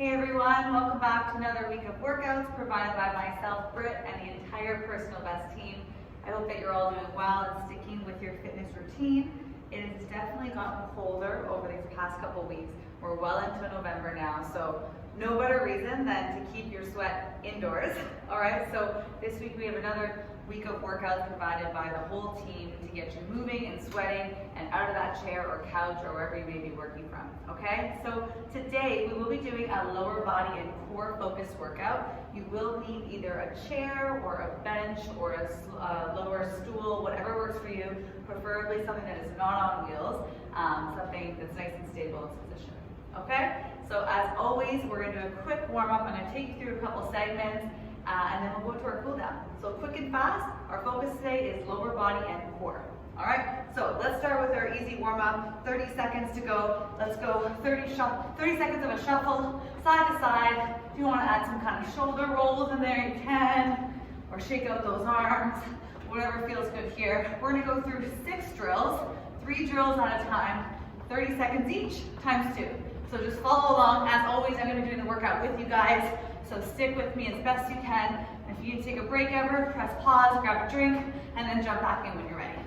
Hey everyone, welcome back to another week of workouts provided by myself, Britt, and the entire Personal Best team. I hope that you're all doing well and sticking with your fitness routine. It has definitely gotten colder over these past couple weeks. We're well into November now, so no better reason than to keep your sweat indoors. All right, so this week we have another week of workouts provided by the whole team to get you moving and sweating and out of that chair or couch or wherever you may be working from, okay? So today we will be doing a lower body and core focused workout. You will need either a chair or a bench or a lower stool, whatever works for you, preferably something that is not on wheels, something that's nice and stable in position, okay? So as always, we're gonna do a quick warm up. I'm gonna take you through a couple segments and then we'll go to our cool down. So quick and fast, our focus today is lower body and core. All right, so let's start with our easy warm up. 30 seconds to go. Let's go 30 seconds of a shuffle, side to side. If you want to add some kind of shoulder rolls in there, you can, or shake out those arms, whatever feels good here. We're gonna go through 6 drills, 3 drills at a time, 30 seconds each, times 2. So just follow along. As always, I'm gonna be doing the workout with you guys. So stick with me as best you can. If you need to take a break ever, press pause, grab a drink, and then jump back in when you're ready.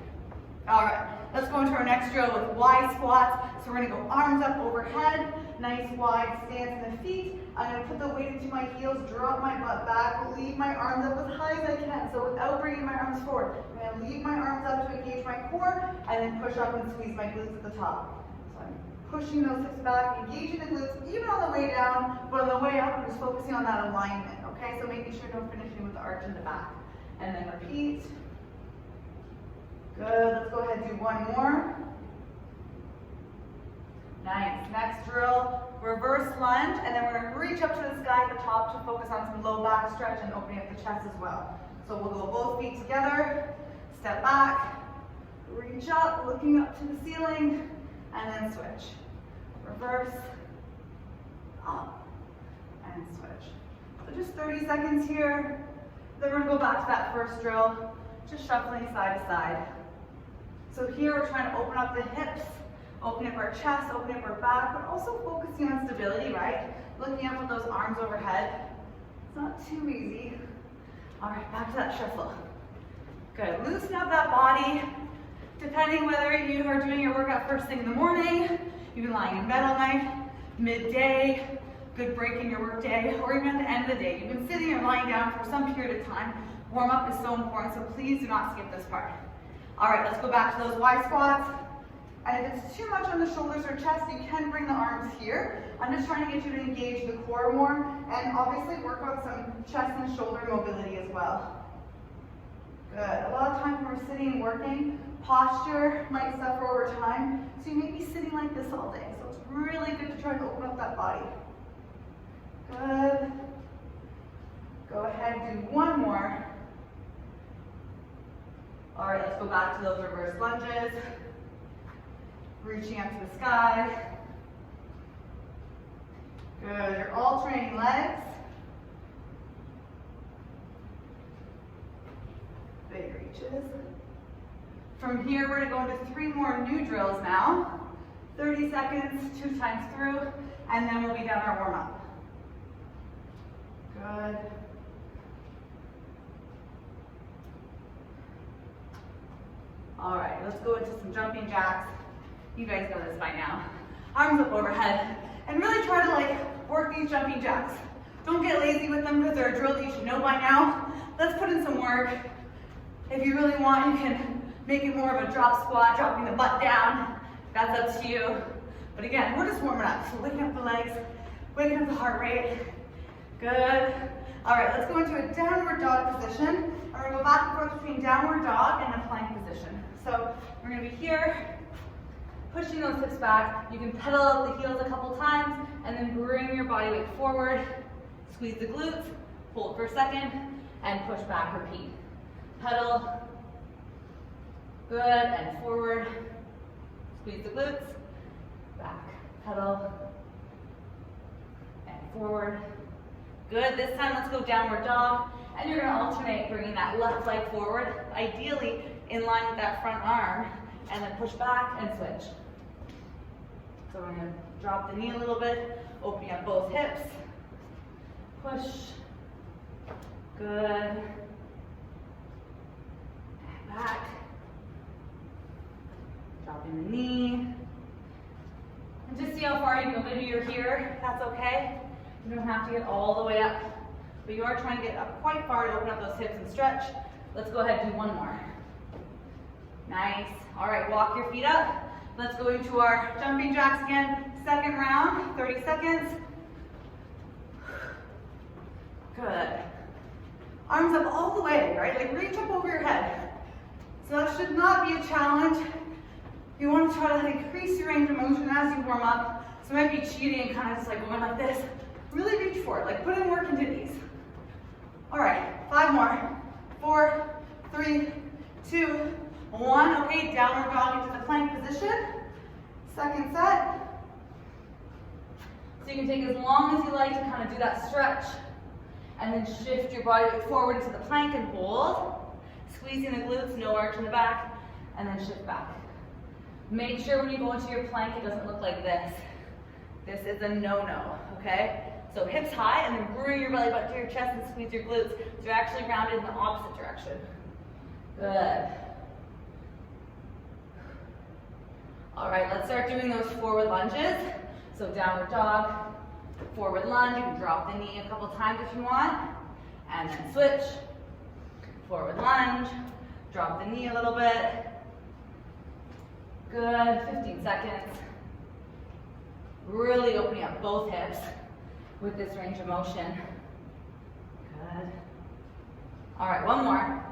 All right, let's go into our next drill with Y squats. So we're gonna go arms up overhead, nice wide stance in the feet. I'm gonna put the weight into my heels, drop my butt back, leave my arms up as high as I can. So without bringing my arms forward, I'm gonna leave my arms up to engage my core, and then push up and squeeze my glutes at the top. So I'm pushing those hips back, engaging the glutes, even on the way down, but on the way up, I'm just focusing on that alignment, okay? So making sure don't finishing with the arch in the back. And then repeat. Good, let's go ahead and do one more. Nice, next drill, reverse lunge, and then we're gonna reach up to the sky at the top to focus on some low back stretch and opening up the chest as well. So we'll go both feet together, step back, reach up, looking up to the ceiling, and then switch. Reverse, up, and switch. So just 30 seconds here. Then we're gonna go back to that first drill, just shuffling side to side. So here we're trying to open up the hips, open up our chest, open up our back, but also focusing on stability, right? Looking up with those arms overhead. It's not too easy. All right, back to that shuffle. Good, loosen up that body. Depending whether you are doing your workout first thing in the morning, you've been lying in bed all night, midday, good break in your work day, or even at the end of the day. You've been sitting or lying down for some period of time. Warm up is so important, so please do not skip this part. All right, let's go back to those Y squats. And if it's too much on the shoulders or chest, you can bring the arms here. I'm just trying to get you to engage the core more, and obviously work on some chest and shoulder mobility as well. Good, a lot of times when we're sitting and working, posture might suffer over time, so you may be sitting like this all day. So it's really good to try to open up that body. Good. Go ahead and do one more. All right, let's go back to those reverse lunges. Reaching up to the sky. Good, you're alternating legs. Big reaches. From here, we're gonna go into 3 more new drills now. 30 seconds, 2 times through, and then we'll be done our warm up. Good. All right, let's go into some jumping jacks. You guys know this by now. Arms up overhead, and really try to work these jumping jacks. Don't get lazy with them because they're a drill that you should know by now. Let's put in some work. If you really want, you can make it more of a drop squat, dropping the butt down. That's up to you. But again, we're just warming up. So waking up the legs, waking up the heart rate. Good. All right, let's go into a downward dog position. We're gonna go back and forth between downward dog and a plank position. So we're gonna be here, pushing those hips back. You can pedal out the heels a couple times and then bring your body weight forward. Squeeze the glutes, hold for a second, and push back, repeat. Pedal, good, and forward. Squeeze the glutes, back, pedal, and forward. Good, this time let's go downward dog, and you're gonna alternate bringing that left leg forward, ideally in line with that front arm, and then push back and switch. So we're gonna drop the knee a little bit, opening up both hips, push. Good. And back. Dropping the knee. And just see how far you can go. Maybe you're here, that's okay. You don't have to get all the way up, but you are trying to get up quite far to open up those hips and stretch. Let's go ahead and do one more. Nice. All right, walk your feet up. Let's go into our jumping jacks again. Second round, 30 seconds. Good. Arms up all the way, right? Like reach up over your head. So that should not be a challenge. You want to try to increase your range of motion as you warm up. So it might be cheating and kind of just like going like this. Really reach for it, like put in work into these. All right, 5 more. 4, 3, 2, 1. Okay, downward dog into the plank position. Second set. So you can take as long as you like to kind of do that stretch. And then shift your body weight forward into the plank and hold. Squeezing the glutes, no arch in the back, and then shift back. Make sure when you go into your plank, it doesn't look like this. This is a no-no, okay? So hips high, and then bring your belly button to your chest and squeeze your glutes. So you're actually rounded in the opposite direction. Good. All right, let's start doing those forward lunges. So downward dog, forward lunge. You can drop the knee a couple times if you want. And then switch. Forward lunge. Drop the knee a little bit. Good, 15 seconds. Really opening up both hips with this range of motion. Good. All right, one more.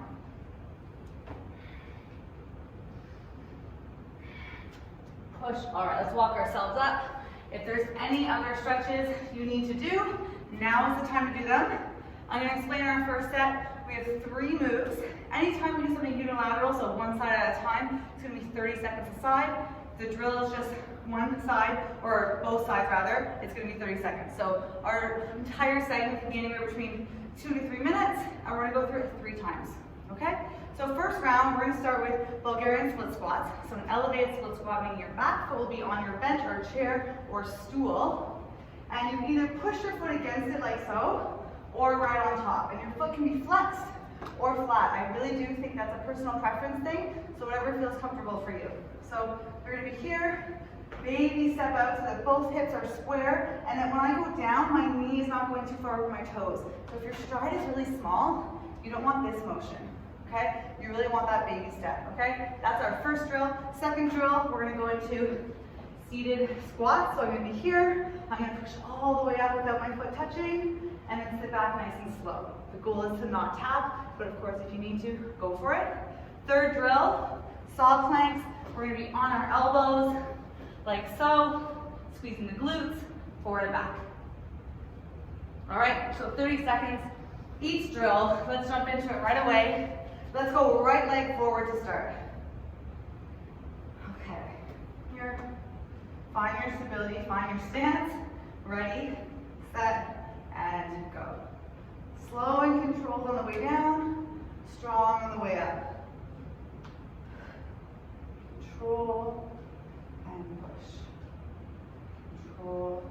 Push. All right, let's walk ourselves up. If there's any other stretches you need to do, now is the time to do them. I'm going to explain our first set. We have 3 moves. Anytime we do something unilateral, so one side at a time, it's going to be 30 seconds a side. The drill is just one side, or both sides rather, it's going to be 30 seconds. So our entire segment can be anywhere between 2 to 3 minutes, and we're going to go through it 3 times, okay? So first round, we're going to start with Bulgarian split squats. So an elevated split squat, meaning your back foot will be on your bench or chair or stool, and you can either push your foot against it like so, or right on top, and your foot can be flexed or flat. I really do think that's a personal preference thing, so whatever feels comfortable for you. So we're going to be here, baby step out so that both hips are square, and then when I go down, my knee is not going too far over my toes. So if your stride is really small, you don't want this motion, okay? You really want that baby step, okay? That's our first drill. Second drill, we're going to go into seated squats. So I'm going to be here, I'm going to push all the way up without my foot touching, and then sit back nice and slow. The goal is to not tap, but of course if you need to, go for it. Third drill, saw planks. We're going to be on our elbows, like so, squeezing the glutes, forward and back. All right, so 30 seconds each drill. Let's jump into it right away. Let's go right leg forward to start. Okay, here, find your stability, find your stance. Ready, set, and go. Slow and controlled on the way down, strong on the way up. Control and push. Control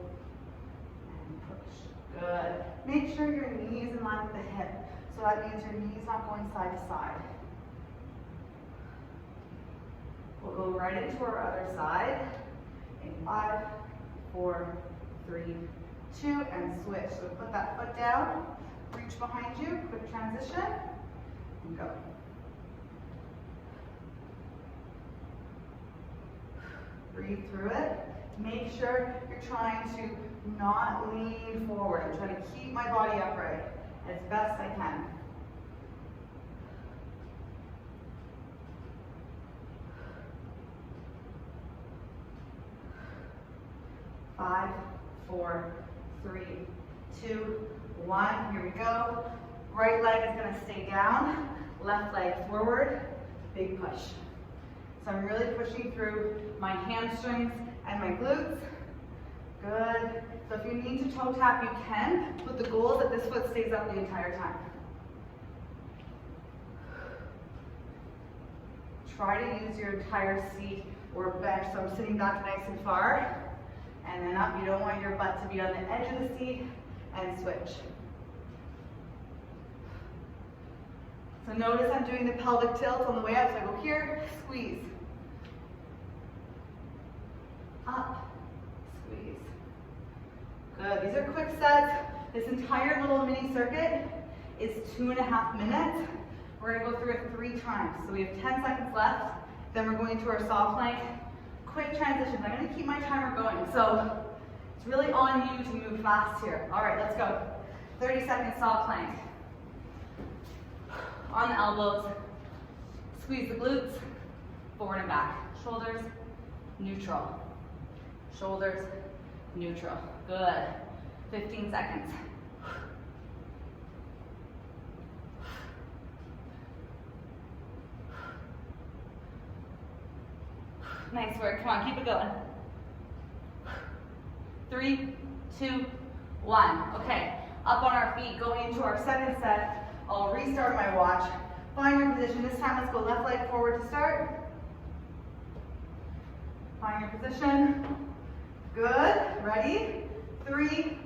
and push. Good. Make sure your knee is in line with the hip. So that means your knee is not going side to side. We'll go right into our other side in 5, 4, 3, 2, and switch. So put that foot down, reach behind you, quick transition, and go. Breathe through it. Make sure you're trying to not lean forward. I'm trying to keep my body upright as best I can. Five, 4, 3, 2, 1. Here we go. Right leg is going to stay down. Left leg forward. Big push. So I'm really pushing through my hamstrings and my glutes. Good. So if you need to toe tap, you can, but the goal is that this foot stays up the entire time. Try to use your entire seat or bench. So I'm sitting back nice and far, and then up. You don't want your butt to be on the edge of the seat, and switch. So notice I'm doing the pelvic tilt on the way up. So I go here, squeeze. Up, squeeze. Good, these are quick sets. This entire little mini circuit is 2.5 minutes. We're gonna go through it 3 times. So we have 10 seconds left. Then we're going to our soft plank. Quick transitions. I'm gonna keep my timer going. So it's really on you to move fast here. All right, let's go. 30-second soft plank. On the elbows, squeeze the glutes, forward and back. Shoulders, neutral. Shoulders, neutral. Good. 15 seconds. Nice work. Come on, keep it going. 3, 2, 1. Okay, up on our feet, going into our second set. I'll restart my watch. Find your position. This time, let's go left leg forward to start. Find your position. Good. Ready? 3,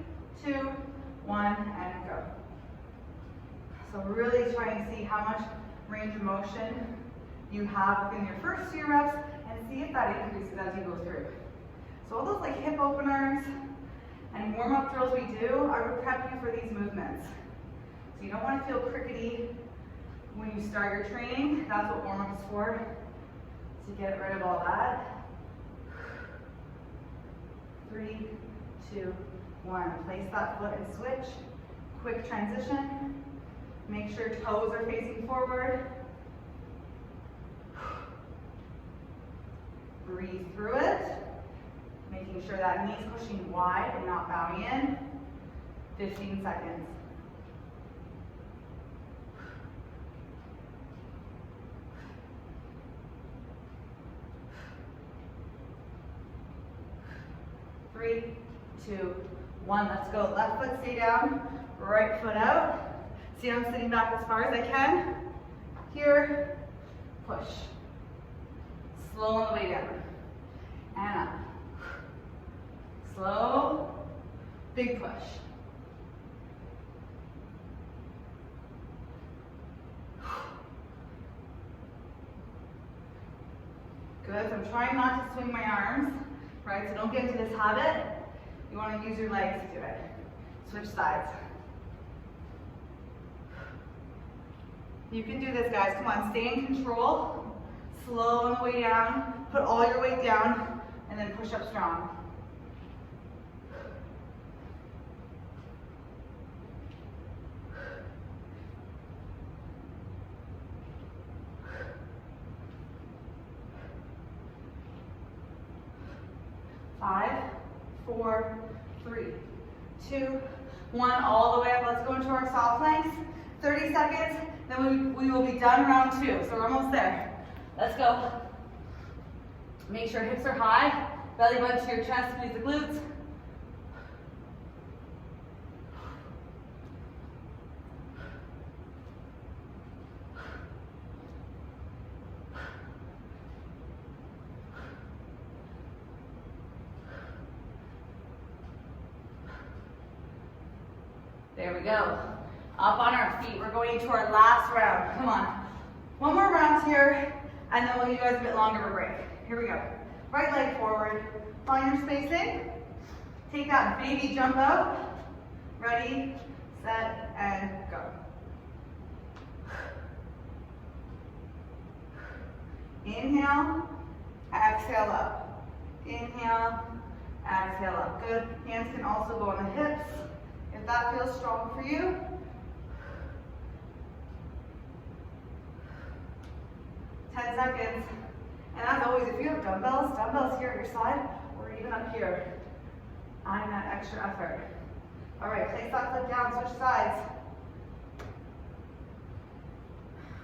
2, 1, and go. So really try and see how much range of motion you have within your first few reps, and see if that increases as you go through. So all those like hip openers and warm-up drills we do, I would prep you for these movements. So you don't want to feel crickety when you start your training. That's what warm-up is for, to get rid of all that. 3, 2, 1. Place that foot and switch. Quick transition. Make sure toes are facing forward. Breathe through it. Making sure that knee's pushing wide and not bowing in. 15 seconds. Three, 2, 1. Let's go. Left foot stay down, right foot out. See, I'm sitting back as far as I can. Here, push. Slow on the way down. And up. Slow, big push. Good, so I'm trying not to swing my arms, right? So don't get into this habit. You want to use your legs to do it. Switch sides. You can do this, guys. Come on, stay in control. Slow on the way down. Put all your weight down, and then push up strong. Five, 4, 3, 2, 1. All the way up. Let's go into our soft planks. 30 seconds. Then we will be done round 2. So we're almost there. Let's go. Make sure hips are high. Belly button to your chest. Squeeze the glutes. There we go. Up on our feet. We're going into our last round. Come on. One more round here, and then we'll give you guys a bit longer of a break. Here we go. Right leg forward. Find your spacing. Take that baby jump out. Ready, set, and go. Inhale, exhale up. Inhale, exhale up. Good. Hands can also go on the hips if that feels strong for you. Ten seconds. And as always, if you have dumbbells here at your side, or even up here, adding that extra effort. All right, place that foot down, switch sides.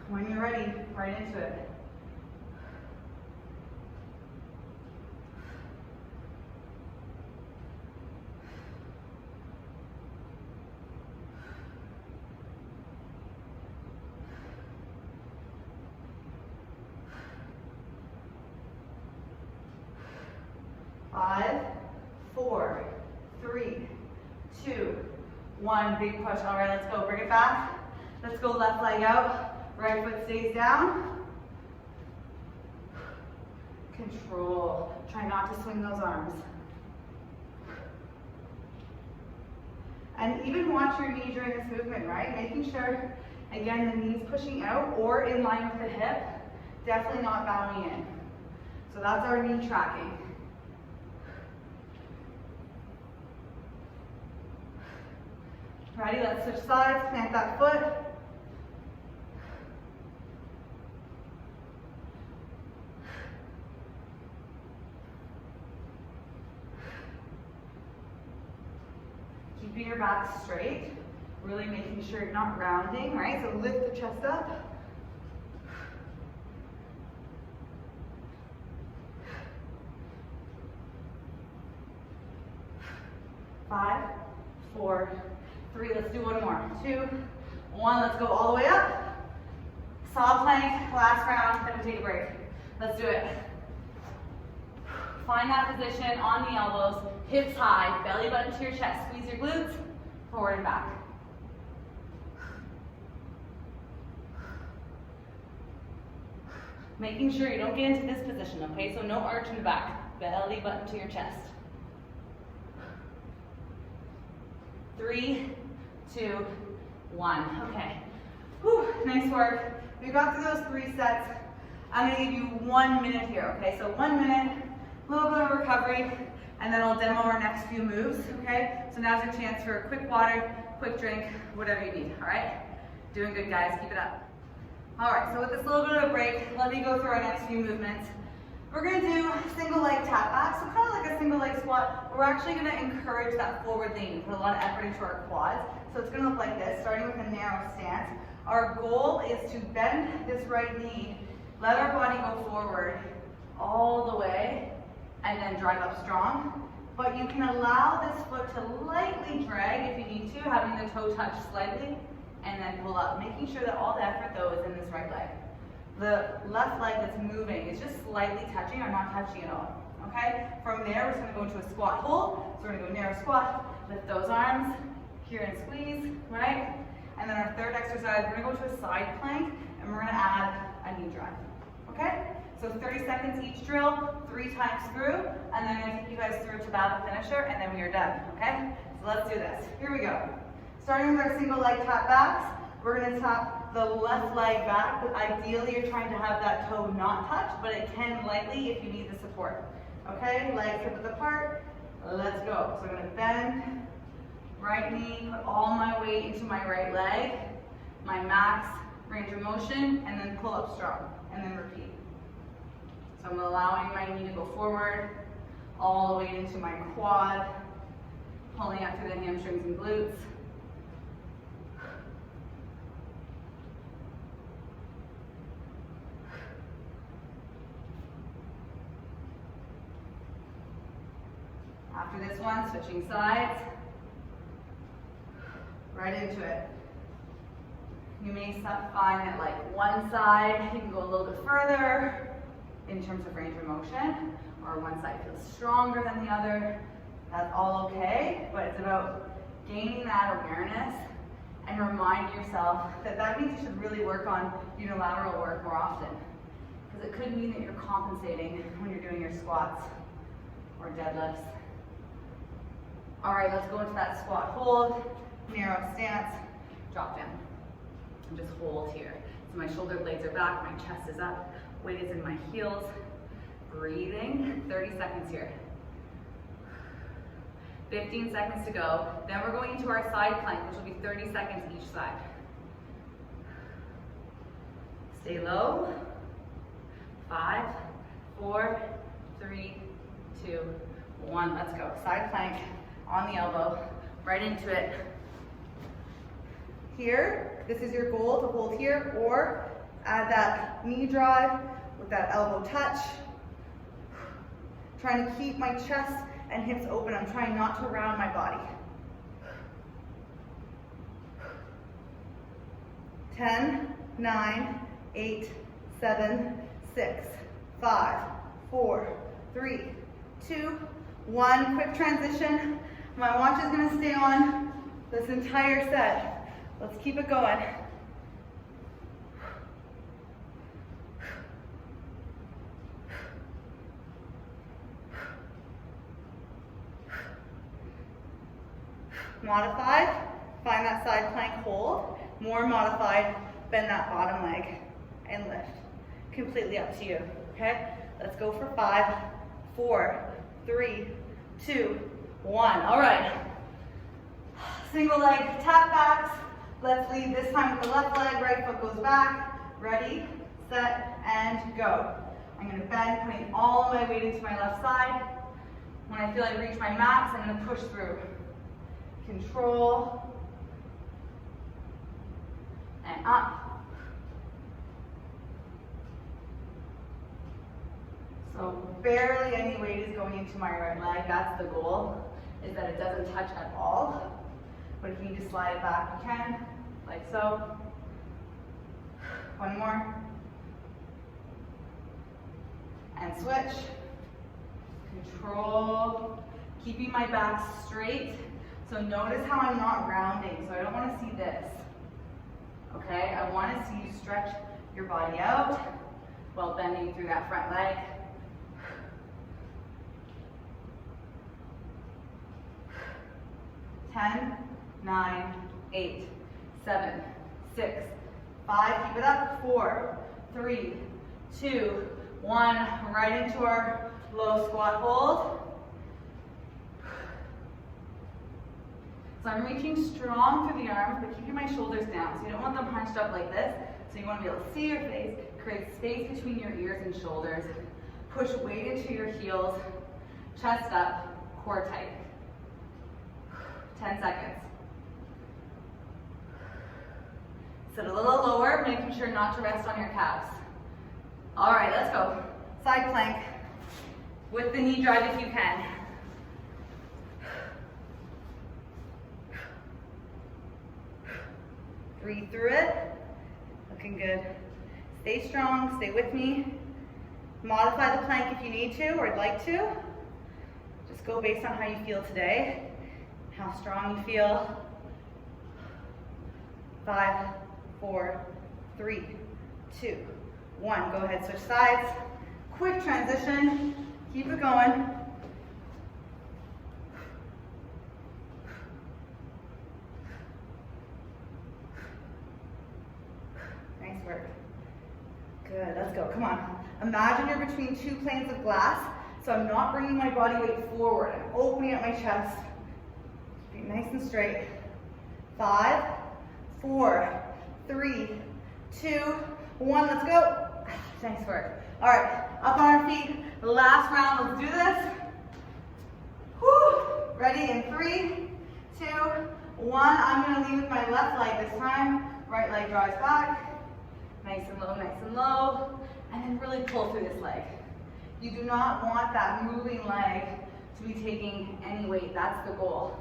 When you're ready, right into it. Five, 4, 3, 2, 1. Big push. All right, let's go. Bring it back. Let's go left leg out. Right foot stays down. Control. Try not to swing those arms. And even watch your knee during this movement, right? Making sure, again, the knee's pushing out or in line with the hip. Definitely not bowing in. So that's our knee tracking. Ready? Let's switch sides. Plant that foot. Keeping your back straight, really making sure you're not rounding, right? So lift the chest up. 5, 4, 3, let's do one more. 2, 1, let's go all the way up. Saw plank, last round, then we take a break. Let's do it. Find that position on the elbows, hips high, belly button to your chest. Squeeze your glutes, forward and back. Making sure you don't get into this position, okay? So no arch in the back, belly button to your chest. 3, 2, 1. Okay. Whew, nice work. We got through those 3 sets. I'm gonna give you 1 minute here, okay? So 1 minute, a little bit of recovery, and then I'll demo our next few moves, okay? So now's your chance for a quick water, quick drink, whatever you need, all right? Doing good, guys, keep it up. All right, so with this little bit of a break, let me go through our next few movements. We're gonna do single leg tap back, so kind of like a single leg squat. We're actually gonna encourage that forward lean, put a lot of effort into our quads. So it's gonna look like this, starting with a narrow stance. Our goal is to bend this right knee, let our body go forward all the way, and then drive up strong. But you can allow this foot to lightly drag if you need to, having the toe touch slightly, and then pull up, making sure that all the effort though is in this right leg. The left leg that's moving is just slightly touching or not touching at all, okay? From there, we're just gonna go into a squat hold. So we're gonna go narrow squat, lift those arms, here and squeeze, right? And then our third exercise, we're gonna go to a side plank, and we're gonna add a knee drive, okay? So 30 seconds each drill, 3 times through, and then I'm gonna take you guys through to that finisher, and then we are done, okay? So let's do this. Here we go. Starting with our single leg tap backs, we're gonna tap the left leg back, but ideally you're trying to have that toe not touch, but it can lightly if you need the support. Okay, legs hip width apart, let's go. So I'm gonna bend, right knee, put all my weight into my right leg, my max range of motion, and then pull up strong, and then repeat. So I'm allowing my knee to go forward, all the way into my quad, pulling up through the hamstrings and glutes. After this one, switching sides, right into it. You may find that like one side, you can go a little bit further in terms of range of motion, or one side feels stronger than the other. That's all okay, but it's about gaining that awareness and remind yourself that that means you should really work on unilateral work more often, because it could mean that you're compensating when you're doing your squats or deadlifts. All right, let's go into that squat hold, narrow stance, drop down, and just hold here. So my shoulder blades are back, my chest is up, weight is in my heels, breathing, 30 seconds here. 15 seconds to go. Then we're going into our side plank, which will be 30 seconds each side. Stay low. 5, 4, 3, 2, 1. Let's go. Side plank on the elbow, right into it. Here, this is your goal to hold here, or add that knee drive with that elbow touch. Trying to keep my chest and hips open. I'm trying not to round my body. 10, 9, 8, 7, 6, 5, 4, 3, 2, 1. Quick transition. My watch is gonna stay on this entire set. Let's keep it going. Modified, find that side plank hold. More modified, bend that bottom leg and lift. Completely up to you, okay? Let's go for 5, 4, 3, 2, 1. All right. Single leg tap backs. Let's lead this time with the left leg. Right foot goes back. Ready, set, and go. I'm going to bend, putting all of my weight into my left side. When I feel I reach my max, I'm going to push through. Control. And up. So barely any weight is going into my right leg. That's the goal, is that it doesn't touch at all. But if you need to slide it back, you can, like so. One more. And switch. Control. Keeping my back straight. So notice how I'm not rounding. So I don't want to see this. Okay? I want to see you stretch your body out while bending through that front leg. 10, 9, 8, 7, 6, 5, keep it up, 4, 3, 2, 1, right into our low squat hold. So I'm reaching strong through the arms, but keeping my shoulders down. So you don't want them hunched up like this. So you want to be able to see your face, create space between your ears and shoulders. Push weight into your heels, chest up, core tight. 10 seconds. Sit a little lower, making sure not to rest on your calves. All right, let's go. Side plank with the knee drive if you can. Breathe through it. Looking good. Stay strong, stay with me. Modify the plank if you need to or would like to. Just go based on how you feel today, how strong you feel. 5, 4, 3, 2, 1. Go ahead, switch sides. Quick transition. Keep it going. Nice work. Good, let's go, come on. Imagine you're between two planes of glass, so I'm not bringing my body weight forward. I'm opening up my chest. Be nice and straight. 5, 4, 3, 2, 1, let's go. Nice work. All right, up on our feet. Last round, let's do this. Whew. Ready in 3, 2, 1. I'm gonna lead with my left leg this time. Right leg drives back. Nice and low, and then really pull through this leg. You do not want that moving leg to be taking any weight. That's the goal.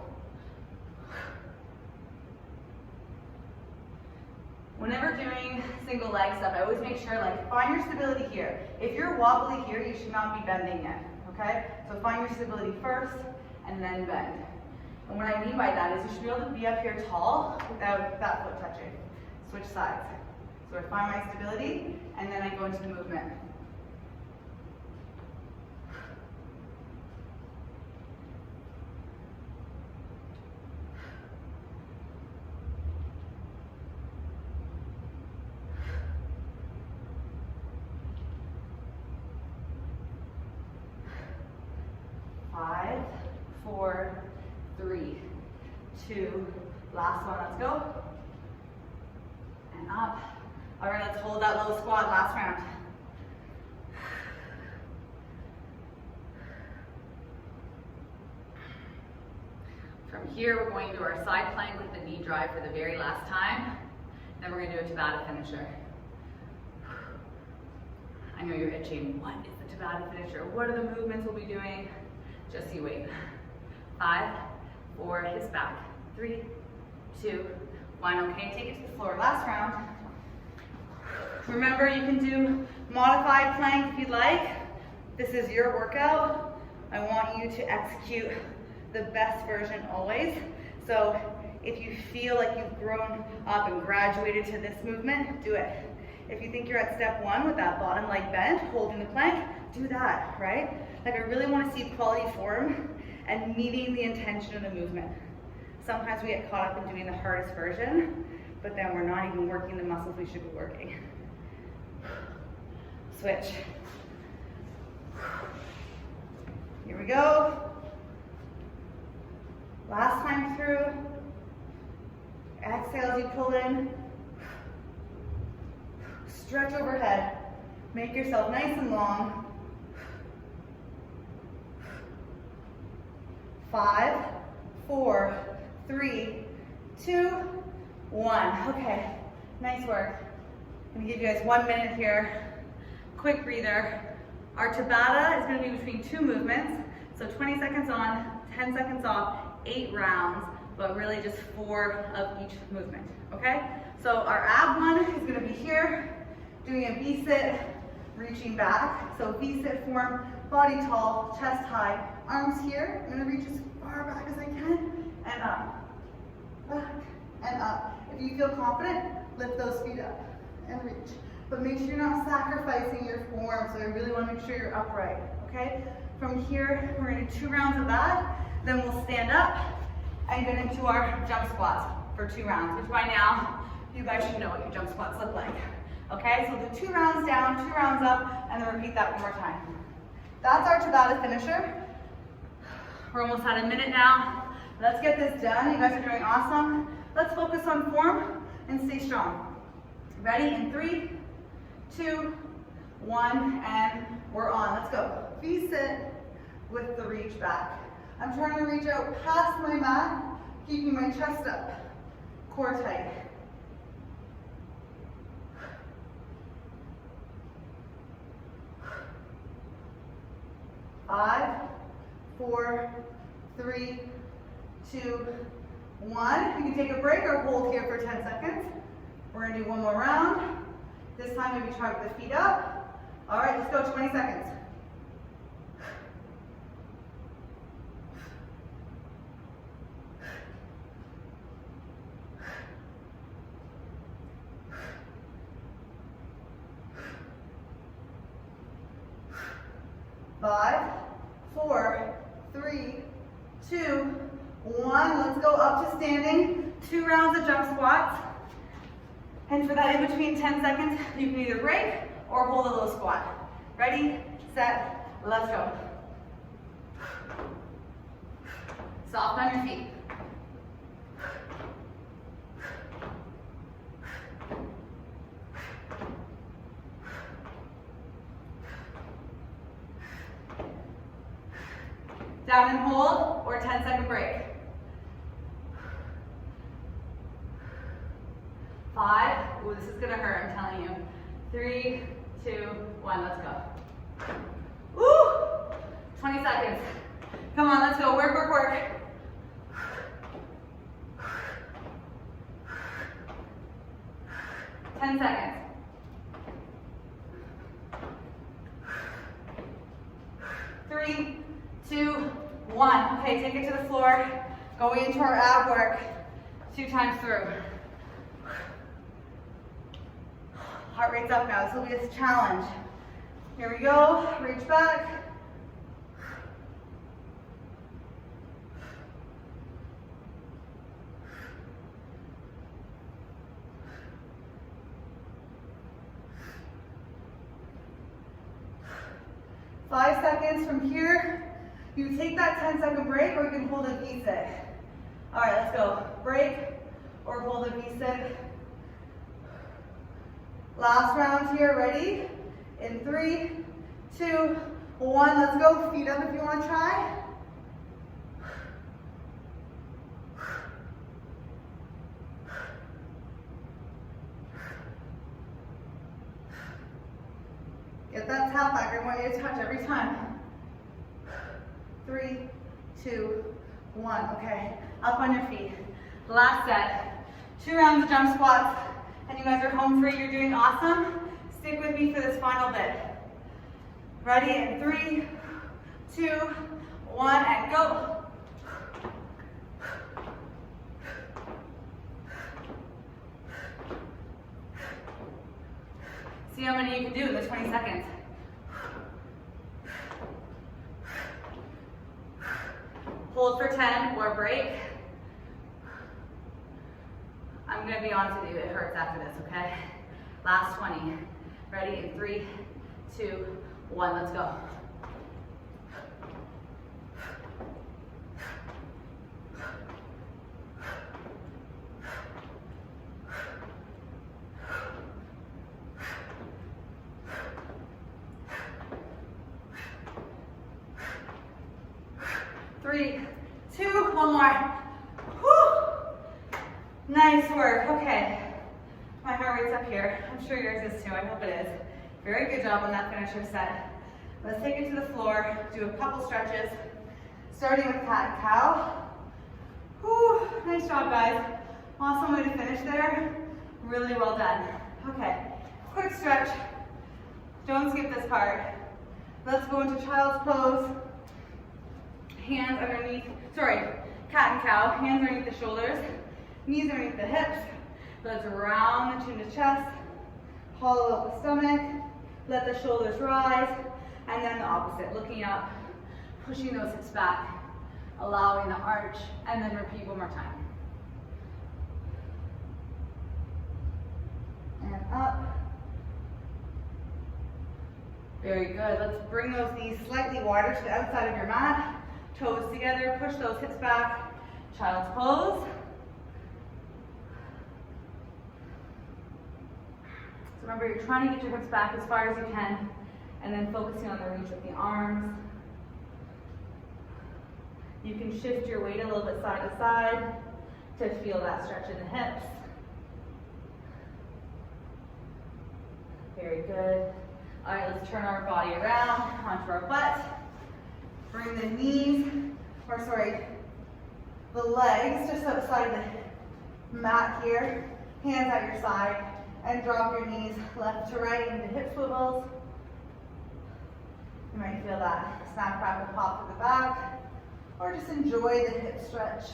Whenever doing single leg stuff, I always make sure, find your stability here. If you're wobbly here, you should not be bending yet, okay? So find your stability first, and then bend. And what I mean by that is you should be able to be up here tall without that foot touching. Switch sides. So I find my stability, and then I go into the movement. Five, 4, 3, 2, last one, let's go. And up. All right, let's hold that low squat, last round. From here, we're going to do our side plank with the knee drive for the very last time. Then we're going to do a Tabata finisher. I know you're itching. What is the Tabata finisher? What are the movements we'll be doing? Just you wait. 5, 4, hips back. 3, 2, 1. Okay, take it to the floor. Last round. Remember, you can do modified plank if you'd like. This is your workout. I want you to execute the best version always. So if you feel like you've grown up and graduated to this movement, do it. If you think you're at step 1 with that bottom leg bend, holding the plank, do that, right? I really want to see quality form and meeting the intention of the movement. Sometimes we get caught up in doing the hardest version, but then we're not even working the muscles we should be working. Switch. Here we go. Last time through. Exhale as you pull in. Stretch overhead. Make yourself nice and long. 5, 4, 3, 2, 1. Okay, nice work. I'm gonna give you guys 1 minute here. Quick breather. Our Tabata is gonna be between 2 movements. So 20 seconds on, 10 seconds off, 8 rounds, but really just 4 of each movement, okay? So our ab one is gonna be here, doing a V-sit, reaching back. So V-sit form, body tall, chest high, arms here. I'm gonna reach as far back as I can, and up, back, and up. If you feel confident, lift those feet up and reach. But make sure you're not sacrificing your form, so you really wanna make sure you're upright, okay? From here, we're gonna do 2 rounds of that, then we'll stand up and get into our jump squats for 2 rounds, which by now, you guys should know what your jump squats look like. Okay, so we'll do 2 rounds down, 2 rounds up, and then repeat that one more time. That's our Tabata finisher. We're almost at a minute now. Let's get this done. You guys are doing awesome. Let's focus on form and stay strong. Ready? In 3, 2, 1, and we're on. Let's go. V-sit with the reach back. I'm trying to reach out past my mat, keeping my chest up, core tight. 5, 4, 3, 2, 1. You can take a break or hold here for 10 seconds. We're gonna do 1 more round. This time maybe try with the feet up. All right, let's go, 20 seconds. Five, 4, 3, 2, 1. Let's go up to standing. 2 rounds of jump squats. And for that in between 10 seconds, you can either break or hold a low squat. Ready, set, let's go. Soft on your feet. Down and hold, or 10-second break. 5, ooh, this is gonna hurt, I'm telling you. 3, 2, 1, let's go. Woo! 20 seconds. Come on, let's go, work, work, work. Ten seconds. 3, 2, 1. Okay, take it to the floor. Going into our ab work 2 times through. Heart rate's up now. This will be a challenge. Here we go. Reach back. Five seconds from here. You take that 10-second break, or you can hold a V-sit. All right, let's go. Break or hold a V-sit. Last round here, ready? In 3, 2, 1, let's go. Feet up if you want to try. Get that tap back. I want you to touch every time. 3, 2, 1. Okay, up on your feet. Last set. 2 rounds of jump squats, and you guys are home free. You're doing awesome. Stick with me for this final bit. Ready? In 3, 2, 1, and go. See how many you can do in the 20 seconds. Hold for 10 or break. I'm gonna be honest with you, it hurts after this, okay? Last 20. Ready in 3, 2, 1, let's go. Three, two, one more. Whew. Nice work. Okay. My heart rate's up here. I'm sure yours is too. I hope it is. Very good job on that finisher set. Let's take it to the floor. Do a couple stretches. Starting with cat and cow. Whew. Nice job, guys. Awesome way to finish there. Really well done. Okay. Quick stretch. Don't skip this part. Let's go into child's pose. Hands underneath, cat and cow, hands underneath the shoulders, knees underneath the hips. Let's round the chin to chest, hollow out the stomach, let the shoulders rise, and then the opposite, looking up, pushing those hips back, allowing the arch, and then repeat one more time. And up. Very good. Let's bring those knees slightly wider to the outside of your mat. Toes together, push those hips back. Child's pose. So remember, you're trying to get your hips back as far as you can, and then focusing on the reach of the arms. You can shift your weight a little bit side to side to feel that stretch in the hips. Very good. All right, let's turn our body around onto our butt. Bring the knees, the legs just outside the mat here. Hands at your side, and drop your knees left to right into hip swivels. You might feel that snap, crackle, pop to the back, or just enjoy the hip stretch.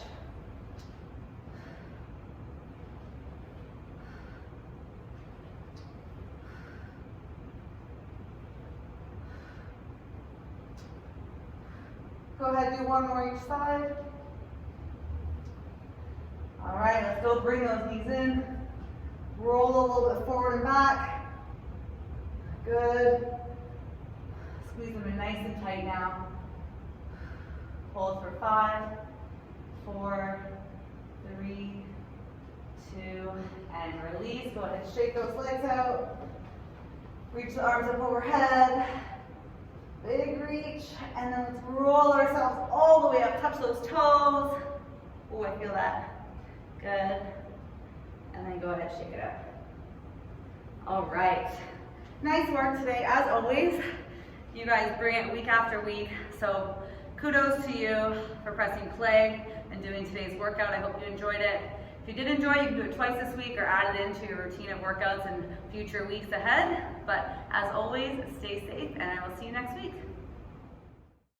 Go ahead, do one more each side. All right, let's go bring those knees in. Roll a little bit forward and back. Good. Squeeze them in nice and tight now. Hold for 5, 4, 3, 2, and release. Go ahead and shake those legs out. Reach the arms up overhead. Big reach, and then let's roll ourselves all the way up. Touch those toes. Oh, I feel that. Good. And then go ahead, shake it up. All right. Nice work today. As always, you guys bring it week after week. So kudos to you for pressing play and doing today's workout. I hope you enjoyed it. If you did enjoy, you can do it twice this week or add it into your routine of workouts in future weeks ahead. But as always, stay safe, and I will see you next week.